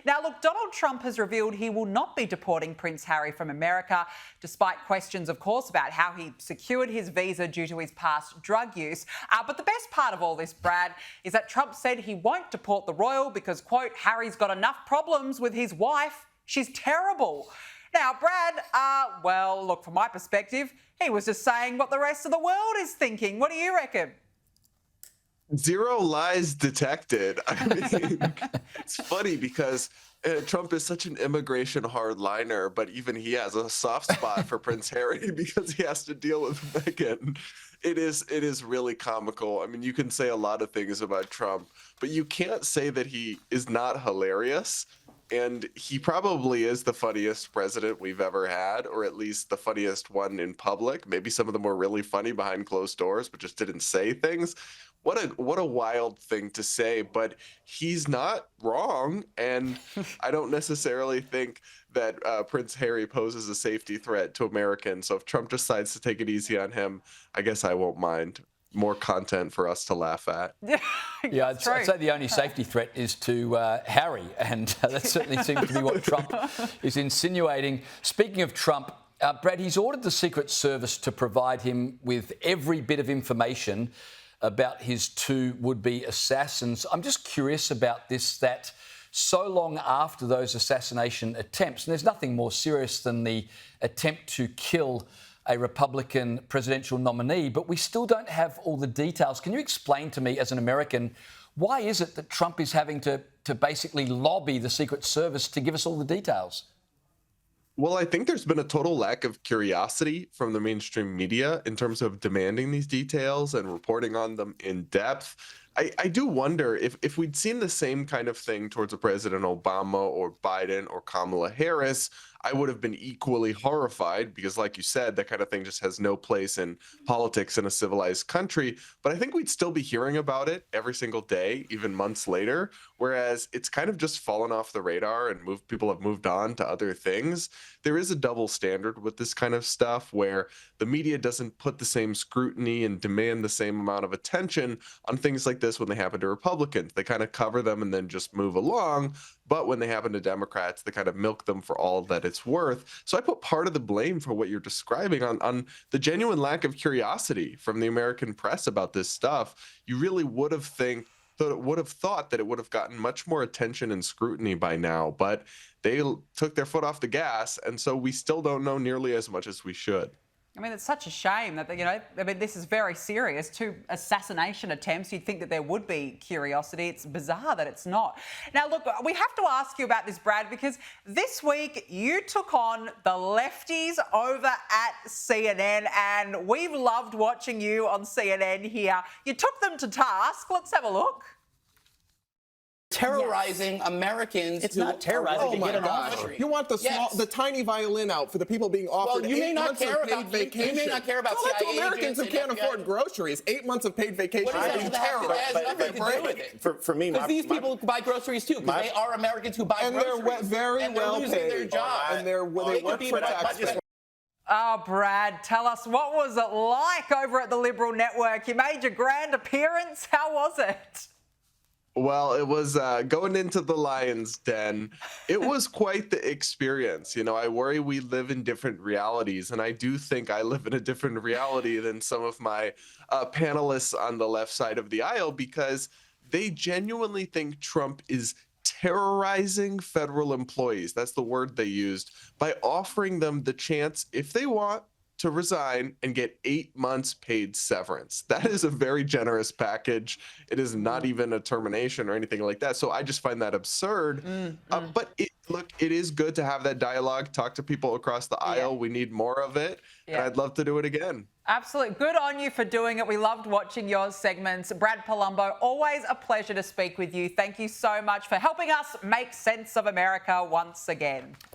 Now, look, Donald Trump has revealed he will not be deporting Prince Harry from America, despite questions, of course, about how he secured his visa due to his past drug use. But the best part of all this, Brad, is that Trump said he won't deport the royal because, quote, Harry's got enough problems with his wife. She's terrible. Now, Brad, well, look, from my perspective, he was just saying what the rest of the world is thinking. What do you reckon? Zero lies detected. I mean, it's funny because Trump is such an immigration hardliner, but even he has a soft spot for Prince Harry because he has to deal with Meghan. It is really comical. I mean, you can say a lot of things about Trump, but you can't say that he is not hilarious. And he probably is the funniest president we've ever had, or at least the funniest one in public. Maybe some of them were really funny behind closed doors, but just didn't say things. What a wild thing to say, but he's not wrong. And I don't necessarily think that Prince Harry poses a safety threat to Americans. So if Trump decides to take it easy on him, I guess I won't mind. More content for us to laugh at. Yeah, I'd say the only safety threat is to Harry, and that certainly seems to be what Trump is insinuating. Speaking of Trump, Brad, he's ordered the Secret Service to provide him with every bit of information about his two would-be assassins. I'm just curious about this, that so long after those assassination attempts, and there's nothing more serious than the attempt to kill a Republican presidential nominee, but we still don't have all the details. Can you explain to me, as an American, why is it that Trump is having to basically lobby the Secret Service to give us all the details? Well, I think there's been a total lack of curiosity from the mainstream media in terms of demanding these details and reporting on them in depth. I do wonder if we'd seen the same kind of thing towards a President Obama or Biden or Kamala Harris, I would have been equally horrified because, like you said, that kind of thing just has no place in politics in a civilized country. But I think we'd still be hearing about it every single day, even months later, whereas it's kind of just fallen off the radar and people have moved on to other things. There is a double standard with this kind of stuff where the media doesn't put the same scrutiny and demand the same amount of attention on things like this when they happen to Republicans. They kind of cover them and then just move along. But when they happen to Democrats, they kind of milk them for all that it's worth. So I put part of the blame for what you're describing on the genuine lack of curiosity from the American press about this stuff. You really would have thought that it would have gotten much more attention and scrutiny by now, but they took their foot off the gas, and so we still don't know nearly as much as we should. I mean, it's such a shame that, this is very serious. 2 assassination attempts. You'd think that there would be curiosity. It's bizarre that it's not. Now, look, we have to ask you about this, Brad, because this week you took on the lefties over at CNN, and we've loved watching you on CNN here. You took them to task. Let's have a look. Terrorizing Americans. It's not terrorizing to get an offer. You want the tiny violin out for the people being offered 8 months of paid vacation. You may not care about Tell that to Americans who can't afford groceries. 8 months of paid vacation. What does that have nothing to do with it? For me, because these people buy groceries too. Because they are Americans who buy groceries. And they're very well paid. Their jobs. And they work for taxpayers. Oh, Brad, tell us, what was it like over at the Liberal Network? You made your grand appearance. How was it? Well, it was going into the lion's den. It was quite the experience. You know, I worry we live in different realities, and I do think I live in a different reality than some of my panelists on the left side of the aisle, because they genuinely think Trump is terrorizing federal employees. That's the word they used, by offering them the chance, if they want, to resign and get 8 months paid severance. That is a very generous package. It is not even a termination or anything like that. So I just find that absurd. But look, it is good to have that dialogue, talk to people across the aisle. We need more of it. And I'd love to do it again. Absolutely. Good on you for doing it. We loved watching your segments. Brad Polumbo, always a pleasure to speak with you. Thank you so much for helping us make sense of America once again.